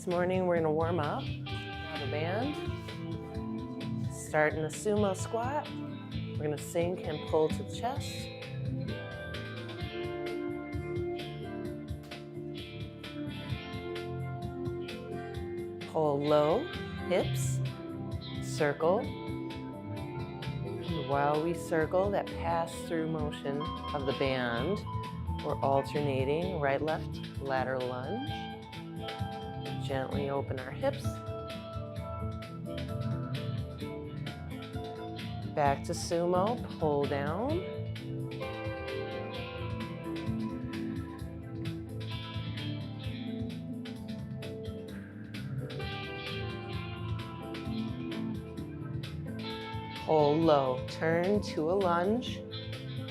This morning we're going to warm up. Grab a band. Start in a sumo squat. We're going to sink and pull to the chest. Pull low, hips, circle. And while we circle, that pass-through motion of the band, we're alternating right, left, lateral lunge. Gently open our hips. Back to sumo, pull down. Pull low, turn to a lunge.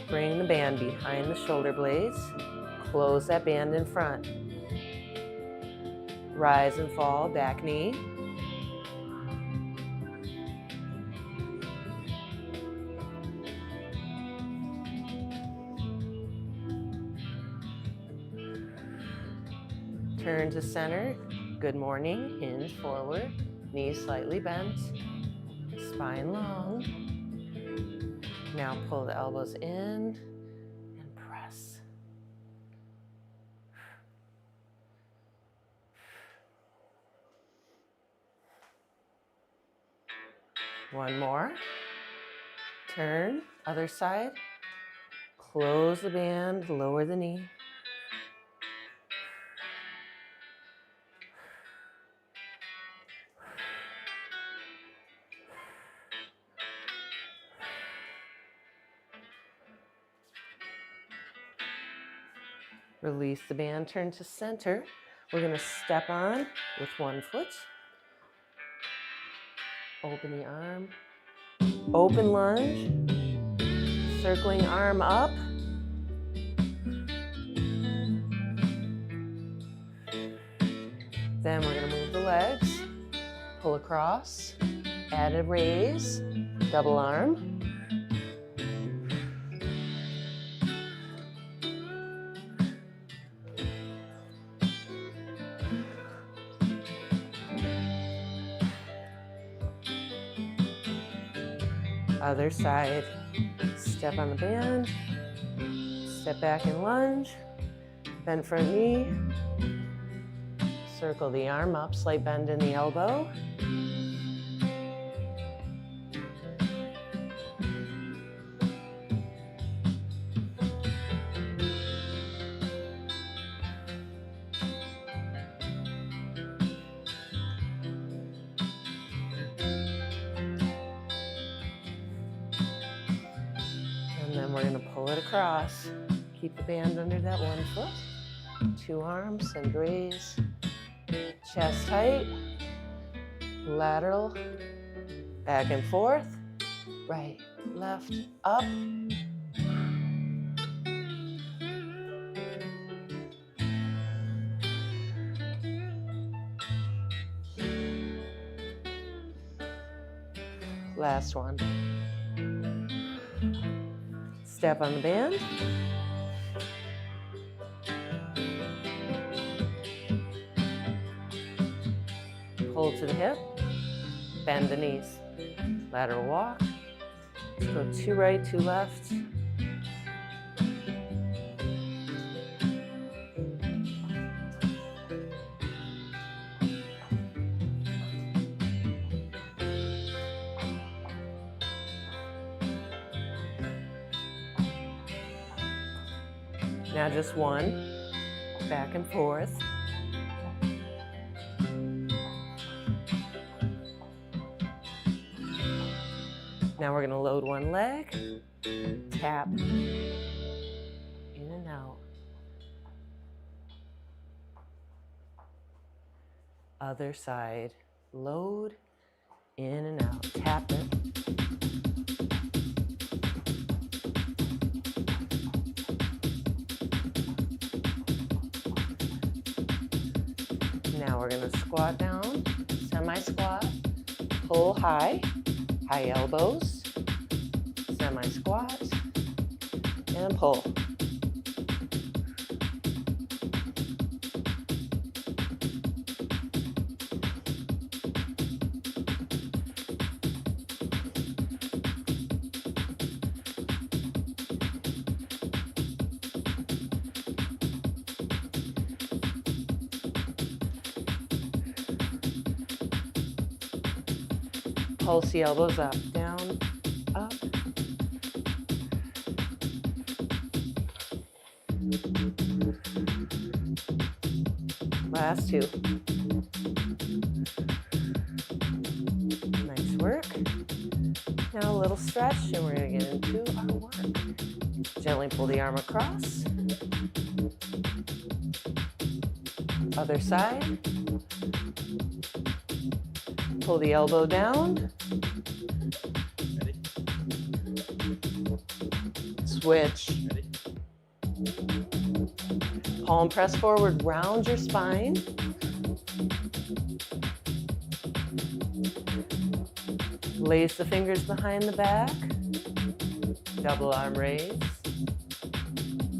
Bring the band behind the shoulder blades. Close that band in front. Rise and fall, back knee. Turn to center. Good morning. Hinge forward. Knees slightly bent. Spine long. Now pull the elbows in and press. One more. Turn, other side. Close the band, lower the knee. Release the band, turn to center. We're going to step on with one foot. Open the arm. Open lunge. Circling arm up. Then we're going to move the legs. Pull across. Add a raise. Double arm. Other side, step on the band, step back and lunge, bend front knee, circle the arm up, slight bend in the elbow. And then we're going to pull it across. Keep the band under that one foot. Two arms and raise. Chest tight. Lateral. Back and forth. Right, left, up. Last one. Step on the band. Pull to the hip. Bend the knees. Lateral walk. Let's go two right, two left. Now just one, back and forth. Now we're going to load one leg, tap, in and out. Other side, load, in and out, tap it. Now we're going to squat down, semi-squat, pull high, high elbows, semi-squat, and pull. Pulse the elbows up, down, up. Last 2. Nice work. Now a little stretch, and we're going to get into our work. Gently pull the arm across. Other side. Pull the elbow down. Switch. Palm press forward, round your spine. Lace the fingers behind the back. Double arm raise.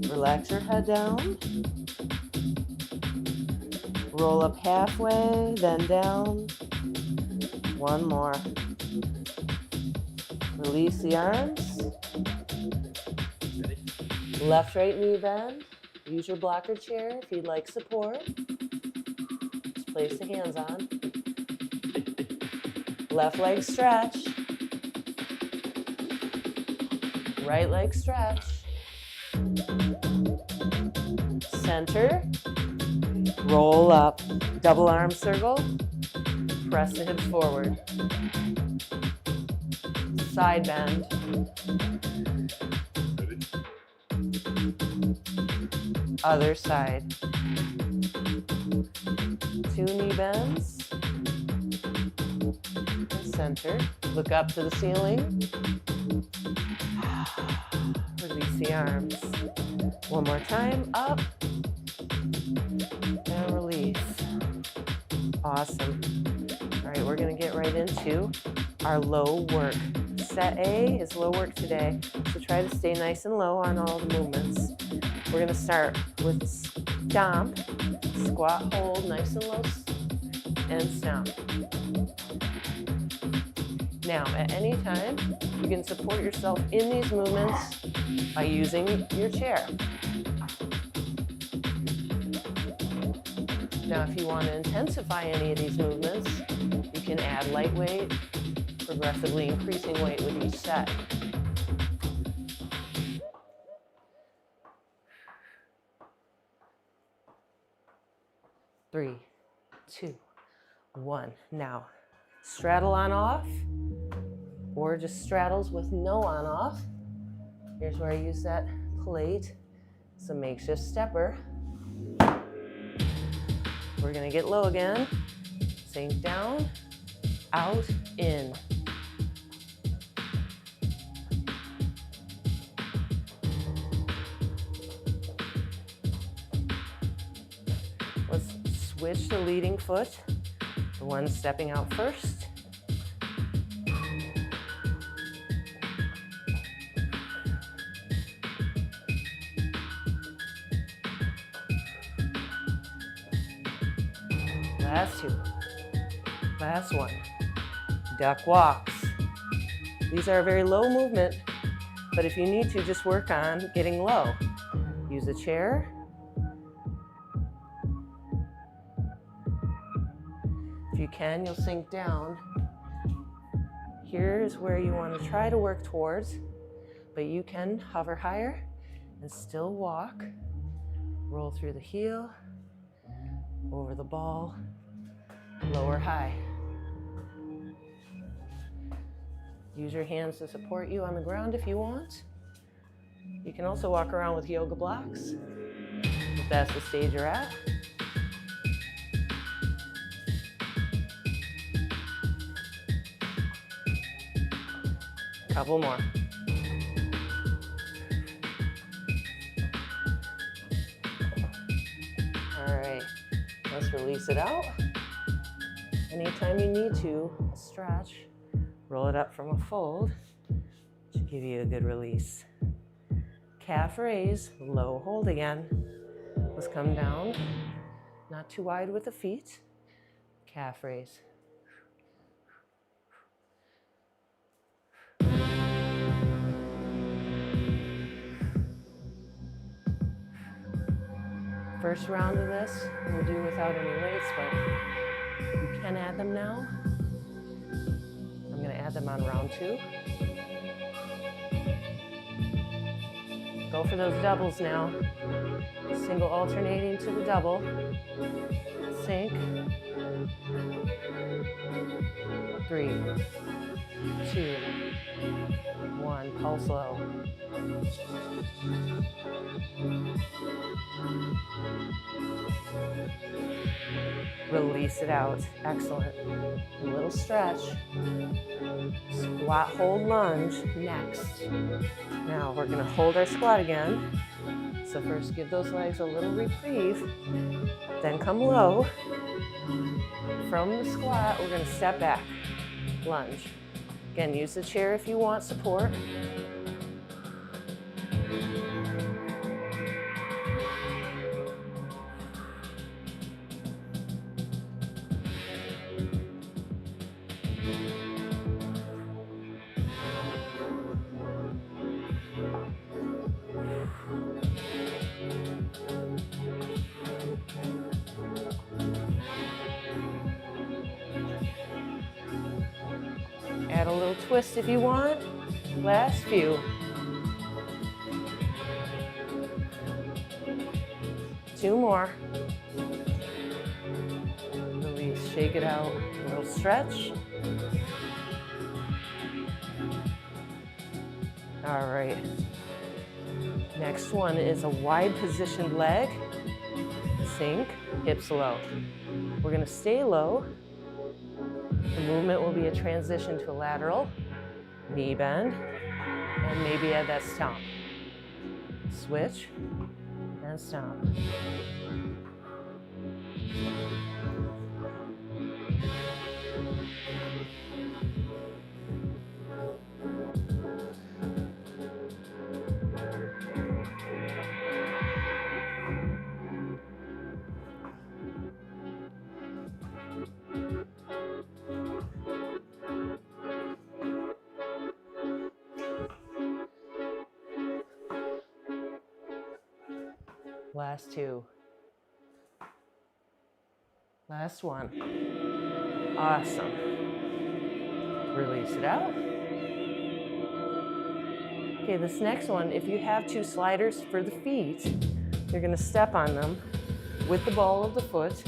Relax your head down. Roll up halfway, then down. One more. Release the arms. Left, right knee bend. Use your blocker chair if you'd like support. Just place the hands on. Left leg stretch. Right leg stretch. Center. Roll up. Double arm circle. Press the hips forward. Side bend. Other side. 2 knee bends. Center. Look up to the ceiling. Release the arms. One more time. Up. And release. Awesome. All right, we're going to get right into our low work. Set A is low work today, so try to stay nice and low on all the movements. We're going to start with stomp, squat, hold, nice and low, and stomp. Now, at any time, you can support yourself in these movements by using your chair. Now, if you want to intensify any of these movements, you can add lightweight, progressively increasing weight with each set. Three, 2, 1. Now, straddle on off, or just straddles with no on off. Here's where I use that plate. It's a makeshift stepper. We're gonna get low again. Sink down, out, in. Let's switch the leading foot, the one stepping out first. Last 2. Last 1. Duck walks. These are a very low movement, but if you need to, just work on getting low. Use a chair. If you can, you'll sink down. Here's where you want to try to work towards, but you can hover higher and still walk. Roll through the heel, over the ball, lower high. Use your hands to support you on the ground if you want. You can also walk around with yoga blocks, if that's the stage you're at. Couple more. All right, let's release it out. Anytime you need to stretch, roll it up from a fold to give you a good release. Calf raise, low hold again. Let's come down, not too wide with the feet. Calf raise. First round of this, we'll do without any weights, but you can add them now. I'm I'm gonna add them on round 2. Go for those doubles now. Single alternating to the double. Sink. 3, 2, 1. Pulse low. Release it out. Excellent. A little stretch. Squat, hold, lunge. Next. Now we're going to hold our squat again. So first give those legs a little reprieve. Then come low. From the squat, we're going to step back. Lunge. Again, use the chair if you want support. Add a little twist if you want. Last few. 2 more. Release, shake it out. A little stretch. All right. Next one is a wide positioned leg. Sink, hips low. We're gonna stay low. The movement will be a transition to a lateral, knee bend, and maybe add that stomp. Switch and stomp. Last 2. Last 1. Awesome. Release it out. Okay, this next one, if you have 2 sliders for the feet, you're gonna step on them with the ball of the foot.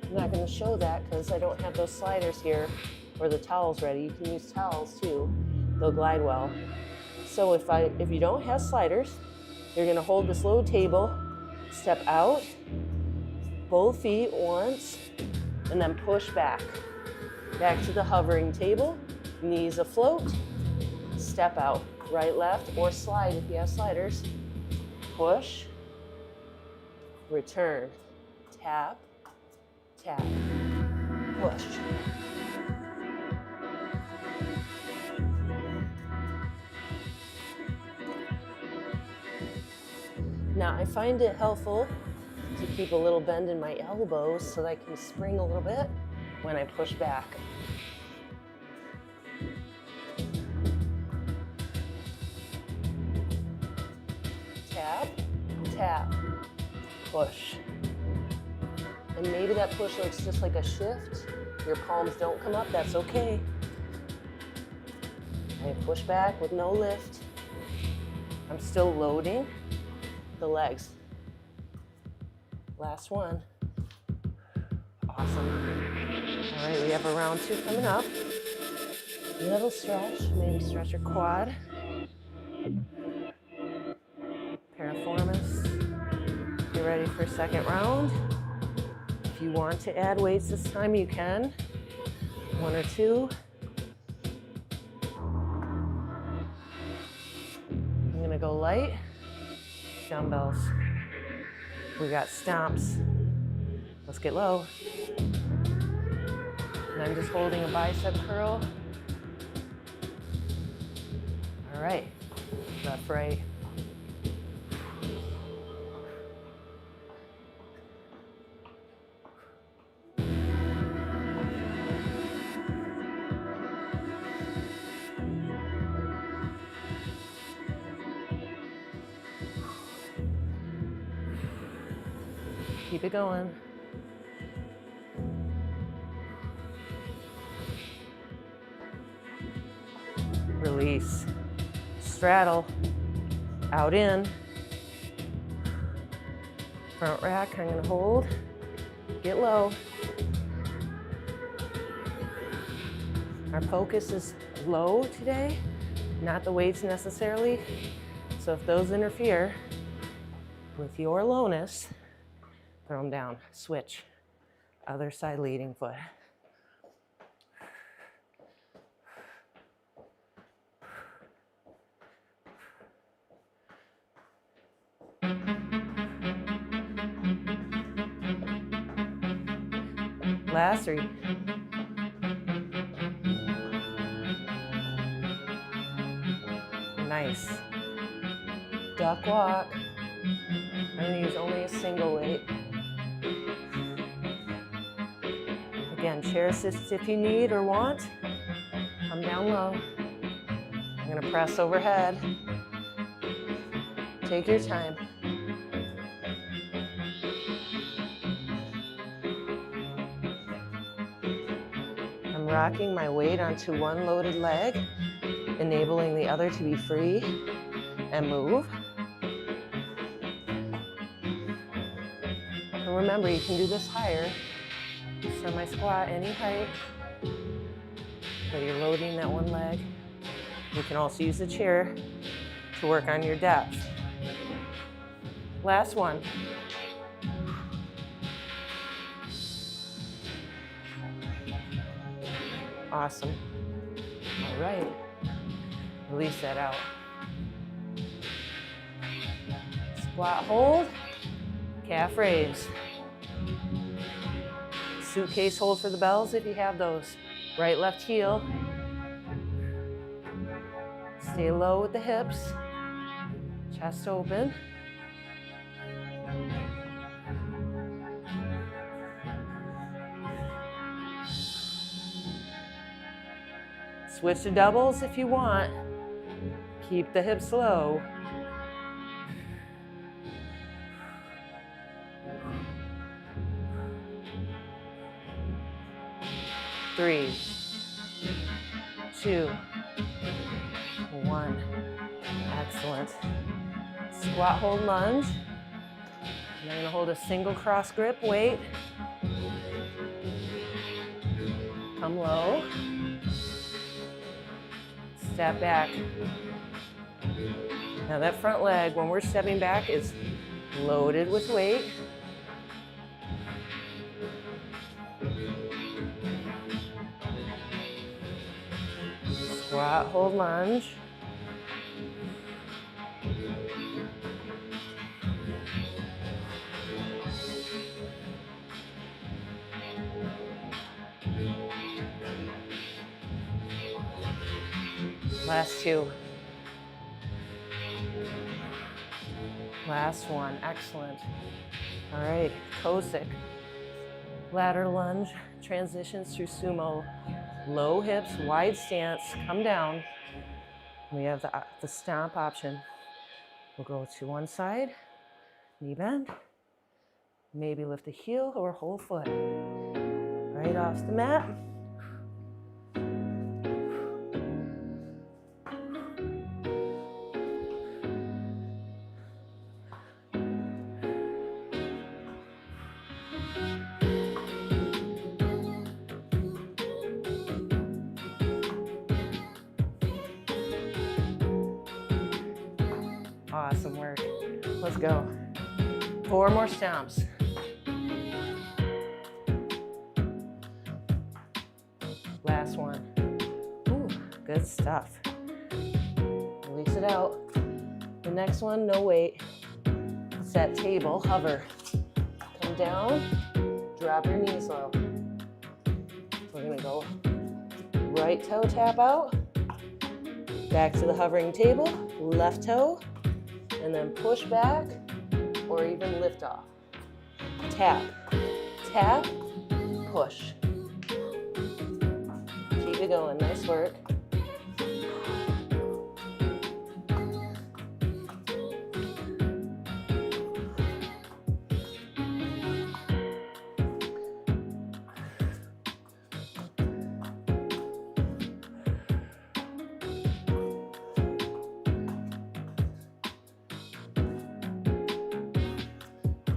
I'm not gonna show that because I don't have those sliders here or the towels ready. You can use towels too. They'll glide well. So if you don't have sliders, you're gonna hold this low table, step out, both feet once, and then push back. Back to the hovering table, knees afloat, step out, right, left, or slide if you have sliders. Push, return, tap, tap, push. Now, I find it helpful to keep a little bend in my elbows so that I can spring a little bit when I push back. Tap, tap, push. And maybe that push looks just like a shift. Your palms don't come up, that's okay. I push back with no lift. I'm still loading the legs. Last one. Awesome. All right, we have a round 2 coming up. Little stretch, maybe stretch your quad. Piriformis. Get ready for 2nd round. If you want to add weights this time, you can. 1 or 2. I'm gonna go light. Dumbbells. We got stomps. Let's get low. And I'm just holding a bicep curl. All right, left, right. Keep it going. Release. Straddle. Out in. Front rack, I'm gonna hold. Get low. Our focus is low today, not the weights necessarily. So if those interfere with your lowness, throw them down. Switch. Other side leading foot. Last 3. Nice. Duck walk. I'm going to use only a single weight. Again, chair assist if you need or want. Come down low. I'm going to press overhead. Take your time. I'm rocking my weight onto one loaded leg, enabling the other to be free and move. And remember, you can do this higher. Semi-squat, any height. But you're loading that one leg. You can also use the chair to work on your depth. Last one. Awesome. All right. Release that out. Squat hold, calf raise. Suitcase hold for the bells if you have those. Right, left heel. Stay low with the hips. Chest open. Switch to doubles if you want. Keep the hips low. Three, 2, 1. Excellent. Squat, hold, lunge. And I'm going to hold a single cross grip weight. Come low. Step back. Now that front leg, when we're stepping back, is loaded with weight. Squat, hold, lunge. Last 2. Last 1, excellent. All right, Cossack. Ladder lunge, transitions through sumo. Low hips, wide stance, come down. We have the stomp option. We'll go to one side, knee bend. Maybe lift the heel or whole foot. Right off the mat. Awesome work. Let's go. 4 more stomps. Last one. Ooh, good stuff. Release it out. The next one, no weight. Set table, hover. Come down, drop your knees low. We're gonna go right toe tap out, back to the hovering table, left toe, and then push back or even lift off. Tap, tap, push. Keep it going, nice work.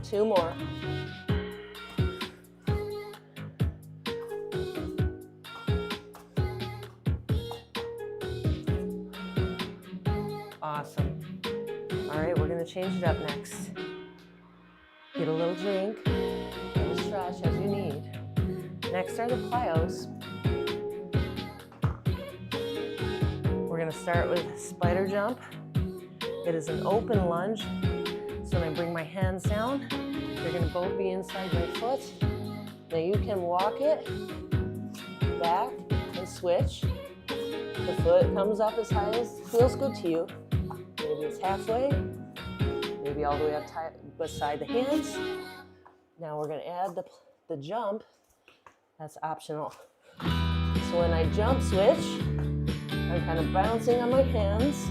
2 more. Awesome. All right, we're gonna change it up next. Get a little drink, a little stretch as you need. Next are the plyos. We're gonna start with spider jump. It is an open lunge. So when I bring my hands down, they're gonna both be inside my foot. Now you can walk it back and switch. The foot comes up as high as feels good to you. Maybe it's halfway, maybe all the way up beside the hands. Now we're gonna add the jump. That's optional. So when I jump switch, I'm kind of bouncing on my hands.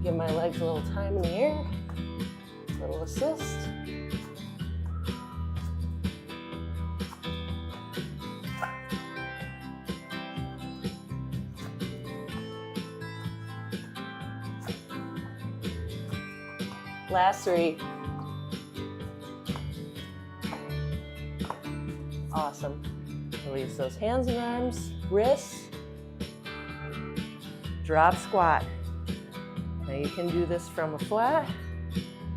Give my legs a little time in the air, a little assist. Last 3. Awesome. Release those hands and arms, wrists. Drop squat. Now you can do this from a flat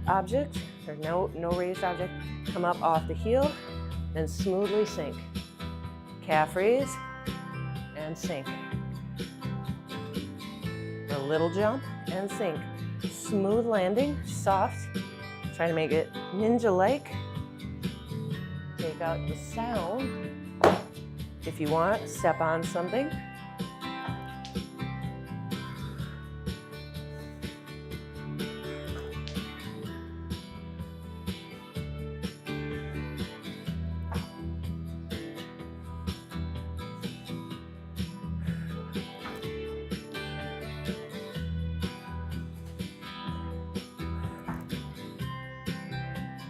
object or no raised object. Come up off the heel and smoothly sink. Calf raise and sink. A little jump and sink. Smooth landing, soft. Try to make it ninja-like. Take out the sound. If you want, step on something.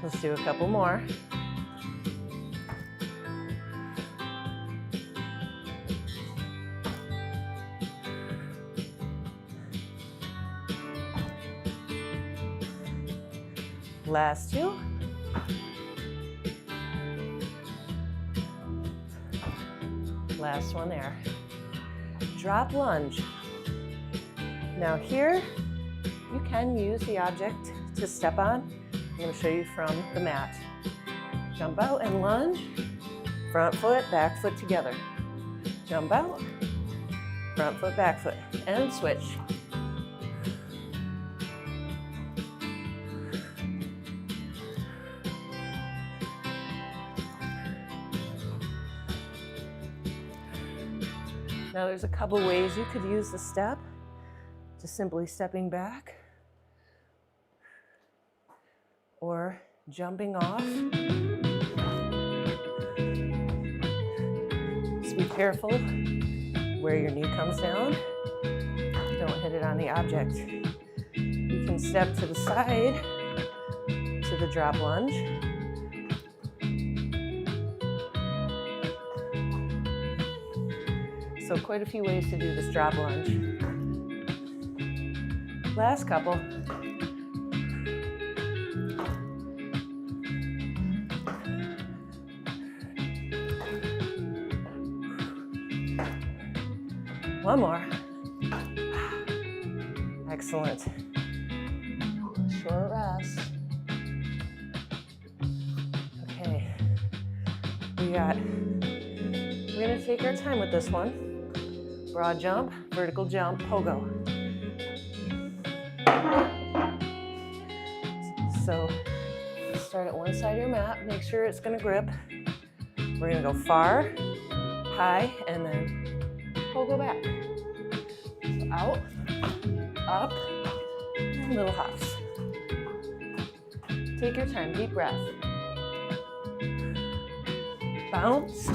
Let's do a couple more. Last 2. Last one there. Drop lunge. Now here, you can use the object to step on. I'm going to show you from the mat. Jump out and lunge. Front foot, back foot together. Jump out, front foot, back foot, and switch. Now there's a couple ways you could use the step. Just simply stepping back or jumping off. Just be careful where your knee comes down. Don't hit it on the object. You can step to the side to the drop lunge. So quite a few ways to do this drop lunge. Last couple. One more. Excellent. Short rest. Okay. We're gonna take our time with this one. Broad jump, vertical jump, pogo. So start at one side of your mat, make sure it's gonna grip. We're gonna go far, high, and then pogo back. So out, up, and little hops. Take your time, deep breath. Bounce,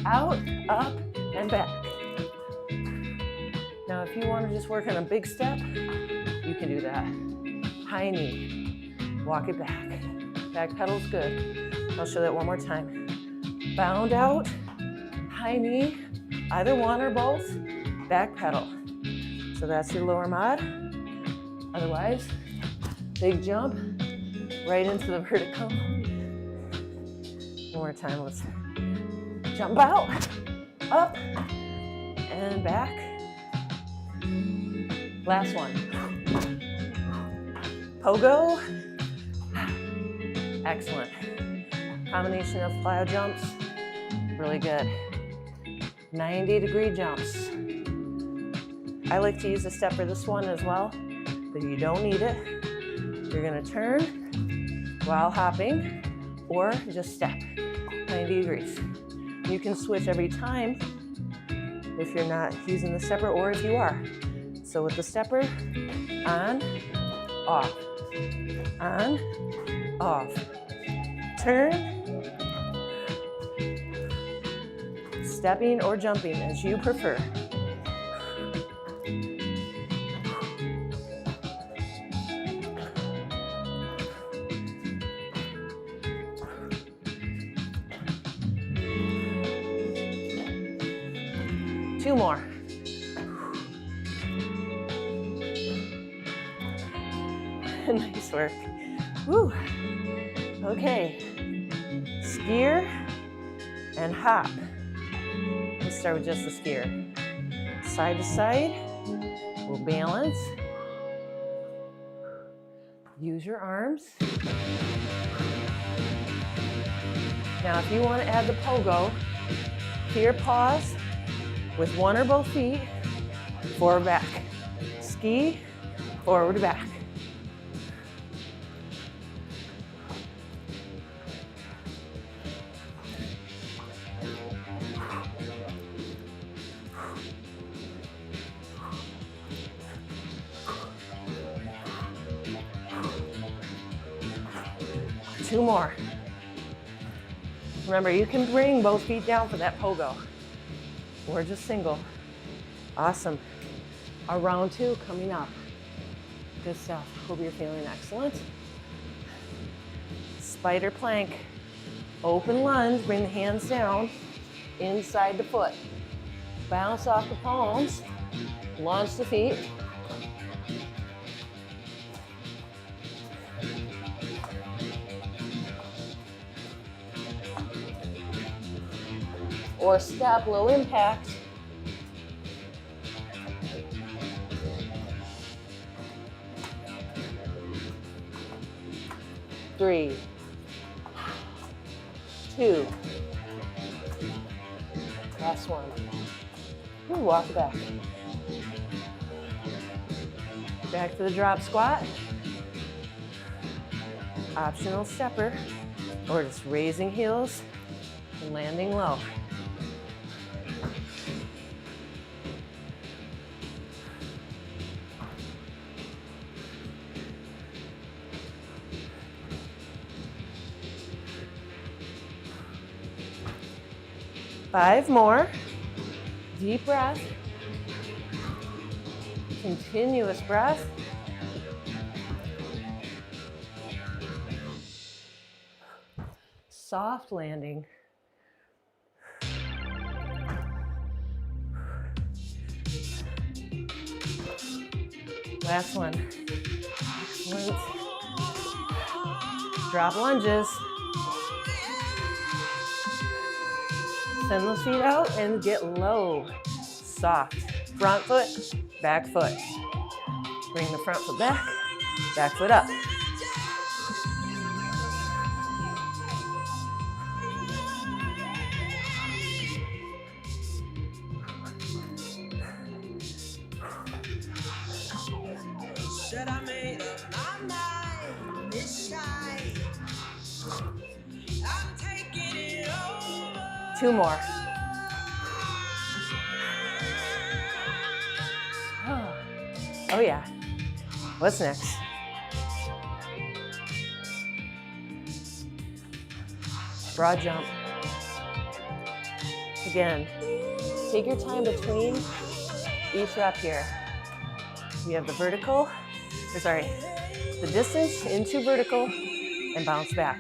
out, up, and back. Now, if you want to just work on a big step, you can do that. High knee, walk it back. Back pedal's good. I'll show that one more time. Bound out, high knee, either one or both, back pedal. So that's your lower mod. Otherwise, big jump, right into the vertical. One more time, let's jump out, up, and back. Last one. Pogo. Excellent. Combination of plyo jumps, really good. 90-degree jumps. I like to use a stepper this one as well, but you don't need it. You're gonna turn while hopping or just step 90 degrees. You can switch every time if you're not using the stepper or if you are. So with the stepper, on, off, on, off. Turn, stepping or jumping as you prefer. Two more. Nice work. Woo. Okay. Skier and hop. Let's start with just the skier. Side to side. We'll balance. Use your arms. Now, if you want to add the pogo, here pause with one or both feet, forward, back. Ski, forward, back. Two more. Remember, you can bring both feet down for that pogo, or just single. Awesome. Our round two coming up. Good stuff. Hope you're feeling excellent. Spider plank. Open lunge, bring the hands down, inside the foot. Bounce off the palms, launch the feet. Or step, low impact. Three, two, last one. Ooh, walk back. Back to the drop squat. Optional stepper, or just raising heels and landing low. Five more. Deep breath. Continuous breath. Soft landing. Last one. Excellent. Drop lunges. Send those feet out and get low. Soft. Front foot, back foot. Bring the front foot back foot up. Said I made up my mind this time. I'm taking it over. Two more. Oh yeah. What's next? Broad jump. Again, take your time between each rep here. We have the vertical, the distance into vertical and bounce back.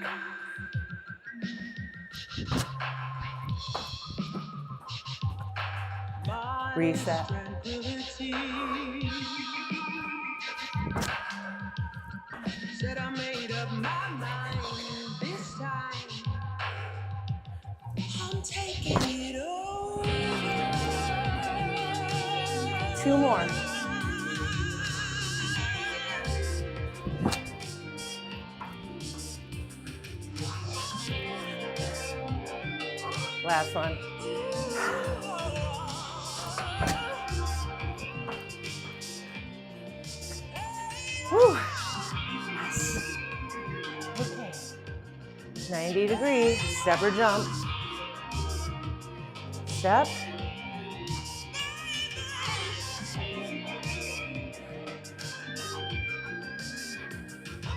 Reset. Said I made up my mind. I'm taking it over. 2 more. Last one. Whew. Yes. Okay. 90 degree, step or jump. Step.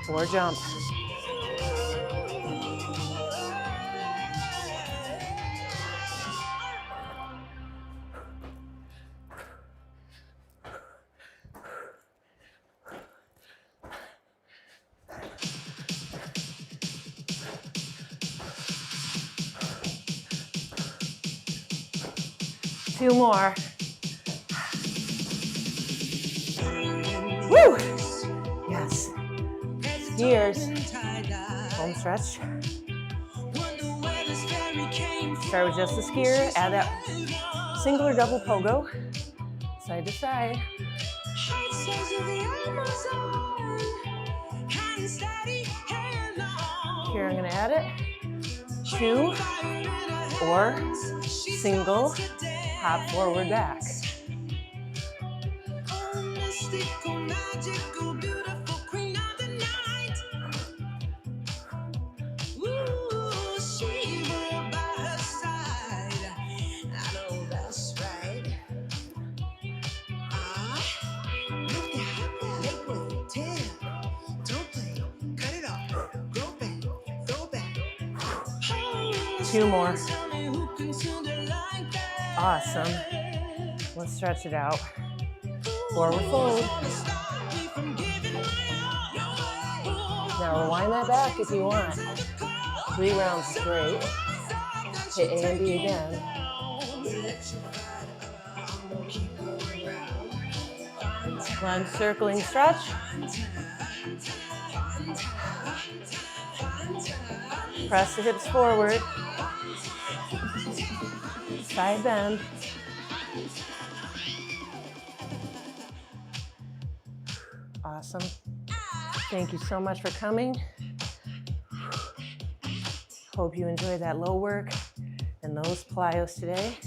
Or jump. Two more. Woo! Yes. Gears. Home stretch. Start with just the skier. Add that single or double pogo. Side to side. Here I'm gonna add it. 2 or single, hop forward, back. Two more. Awesome. Let's stretch it out. Forward fold. Now rewind that back if you want. 3 rounds is great. Hit A and B again. Lunge circling stretch. Press the hips forward. Side bend. Awesome. Thank you so much for coming. Hope you enjoyed that low work and those plyos today.